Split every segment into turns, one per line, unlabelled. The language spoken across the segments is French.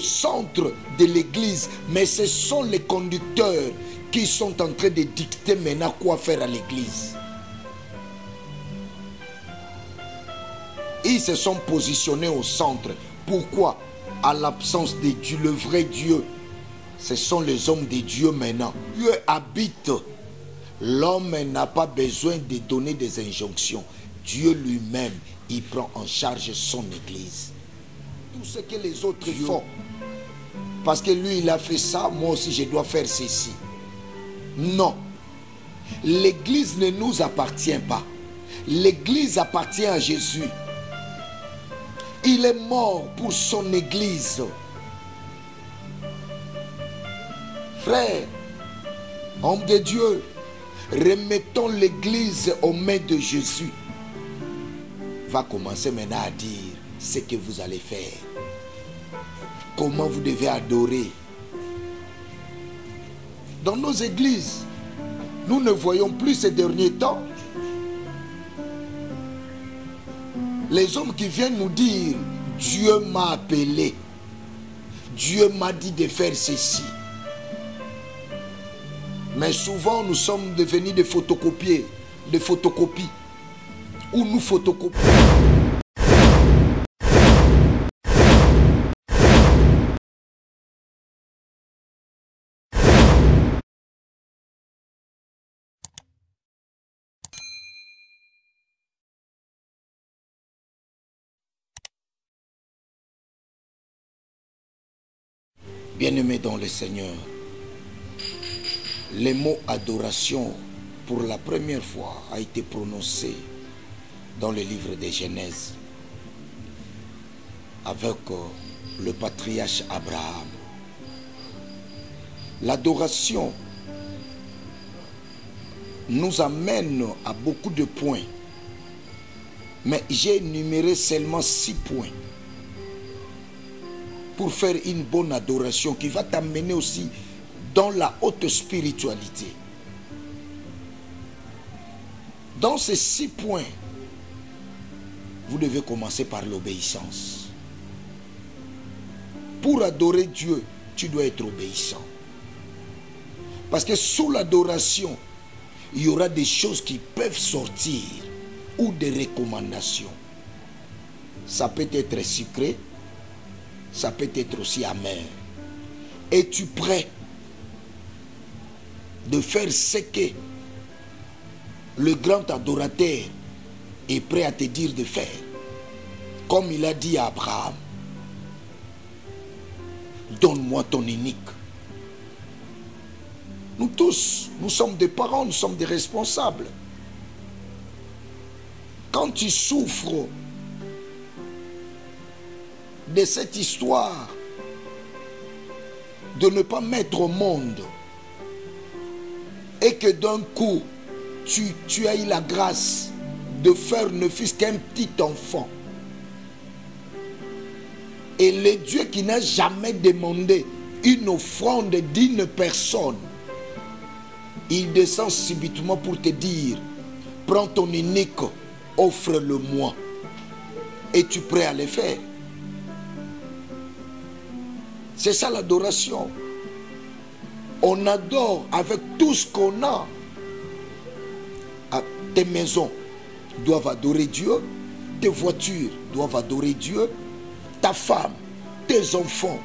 centre de l'église, mais ce sont les conducteurs qui sont en train de dicter maintenant quoi faire à l'église. Ils se sont positionnés au centre. Pourquoi? À l'absence de Dieu, le vrai Dieu, ce sont les hommes de Dieu maintenant. Dieu habite. L'homme n'a pas besoin de donner des injonctions. Dieu lui-même, il prend en charge son église. Tout ce que les autres font. Parce que lui, il a fait ça, moi aussi, je dois faire ceci. Non. L'église ne nous appartient pas. L'église appartient à Jésus. Il est mort pour son église. Frère, homme de Dieu, remettons l'église aux mains de Jésus. Va commencer maintenant à dire ce que vous allez faire. Comment vous devez adorer. Dans nos églises, nous ne voyons plus ces derniers temps les hommes qui viennent nous dire Dieu m'a appelé, Dieu m'a dit de faire ceci. Mais souvent nous sommes devenus des photocopiers, des photocopies, où nous photocopions. Bien-aimés dans le Seigneur, le mot adoration pour la première fois a été prononcé dans le livre de Genèse avec le patriarche Abraham. L'adoration nous amène à beaucoup de points, mais j'ai énuméré seulement 6 points pour faire une bonne adoration qui va t'amener aussi dans la haute spiritualité. Dans ces 6 points, vous devez commencer par l'obéissance. Pour adorer Dieu, tu dois être obéissant. Parce que sous l'adoration, il y aura des choses qui peuvent sortir ou des recommandations. Ça peut être sucré, ça peut être aussi amer. Es-tu prêt de faire ce que le grand adorateur est prêt à te dire de faire? Comme il a dit à Abraham, donne-moi ton unique. Nous tous, nous sommes des parents, nous sommes des responsables. Quand tu souffres de cette histoire de ne pas mettre au monde et que d'un coup tu as eu la grâce de faire ne fût-ce qu'un petit enfant, et le Dieu qui n'a jamais demandé une offrande d'une personne, il descend subitement pour te dire prends ton unique, offre-le-moi. Es-tu prêt à le faire? C'est ça l'adoration. On adore avec tout ce qu'on a. Tes maisons doivent adorer Dieu. Tes voitures doivent adorer Dieu. Ta femme, tes enfants,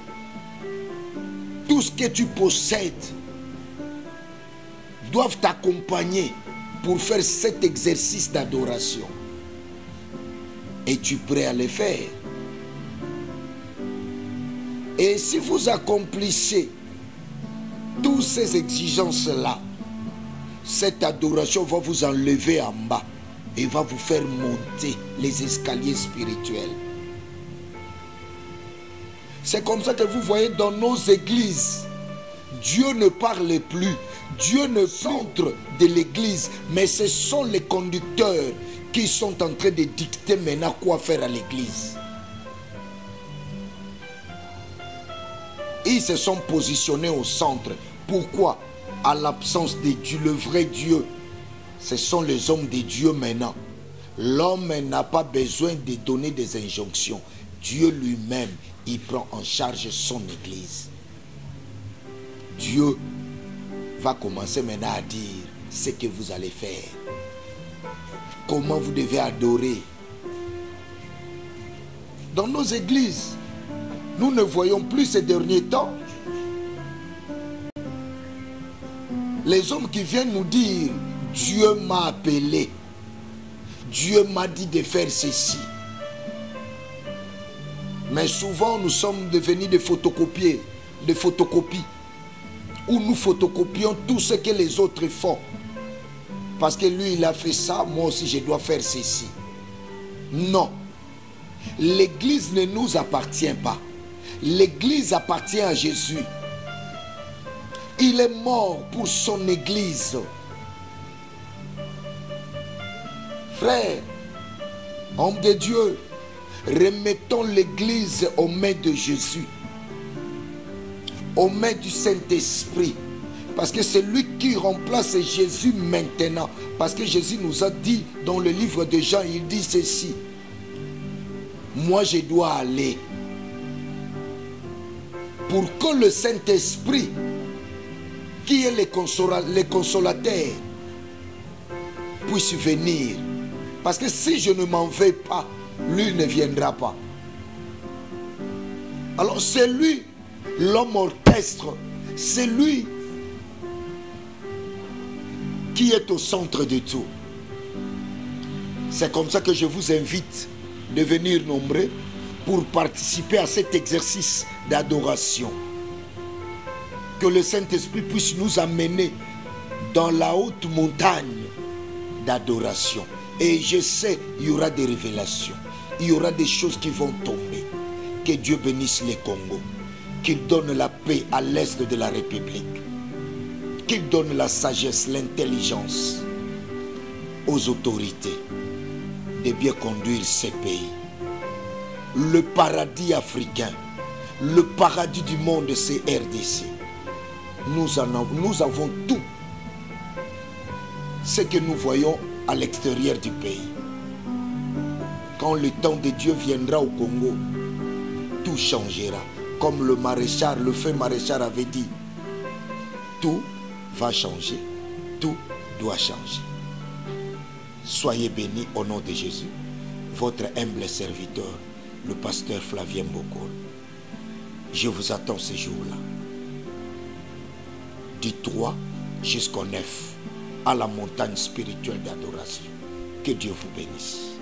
tout ce que tu possèdes doivent t'accompagner pour faire cet exercice d'adoration. Es-tu prêt à le faire? Et si vous accomplissez toutes ces exigences-là, cette adoration va vous enlever en bas et va vous faire monter les escaliers spirituels. C'est comme ça que vous voyez dans nos églises, Dieu ne parle plus, Dieu ne centre de l'église, mais ce sont les conducteurs qui sont en train de dicter maintenant quoi faire à l'église. Ils se sont positionnés au centre. Pourquoi? À l'absence de Dieu, le vrai Dieu, ce sont les hommes de Dieu maintenant. L'homme n'a pas besoin de donner des injonctions. Dieu lui-même, il prend en charge son église. Dieu va commencer maintenant à dire ce que vous allez faire. Comment vous devez adorer. Dans nos églises, nous ne voyons plus ces derniers temps les hommes qui viennent nous dire Dieu m'a appelé, Dieu m'a dit de faire ceci. Mais souvent nous sommes devenus des photocopies, où nous photocopions tout ce que les autres font. Parce que lui il a fait ça, moi aussi je dois faire ceci. Non, l'église ne nous appartient pas. L'église appartient à Jésus. Il est mort pour son église. Frère, homme de Dieu, remettons l'église aux mains de Jésus, aux mains du Saint-Esprit. Parce que c'est lui qui remplace Jésus maintenant. Parce que Jésus nous a dit dans le livre de Jean, il dit ceci. Moi je dois aller pour que le Saint-Esprit, qui est le consolateur, puisse venir. Parce que si je ne m'en vais pas, lui ne viendra pas. Alors c'est lui, l'homme orchestre, c'est lui qui est au centre de tout. C'est comme ça que je vous invite de venir nombreux pour participer à cet exercice d'adoration. Que le Saint-Esprit puisse nous amener dans la haute montagne d'adoration. Et je sais, il y aura des révélations. Il y aura des choses qui vont tomber. Que Dieu bénisse les Congo. Qu'il donne la paix à l'est de la République. Qu'il donne la sagesse, l'intelligence aux autorités de bien conduire ces pays. Le paradis africain, le paradis du monde, c'est RDC. Nous avons tout ce que nous voyons à l'extérieur du pays. Quand le temps de Dieu viendra au Congo, tout changera. Comme le maréchal, le feu maréchal avait dit, tout va changer, tout doit changer. Soyez bénis au nom de Jésus. Votre humble serviteur, le pasteur Flavien Bokol. Je vous attends ce jour-là. Du 3 jusqu'au 9, à la montagne spirituelle d'adoration. Que Dieu vous bénisse.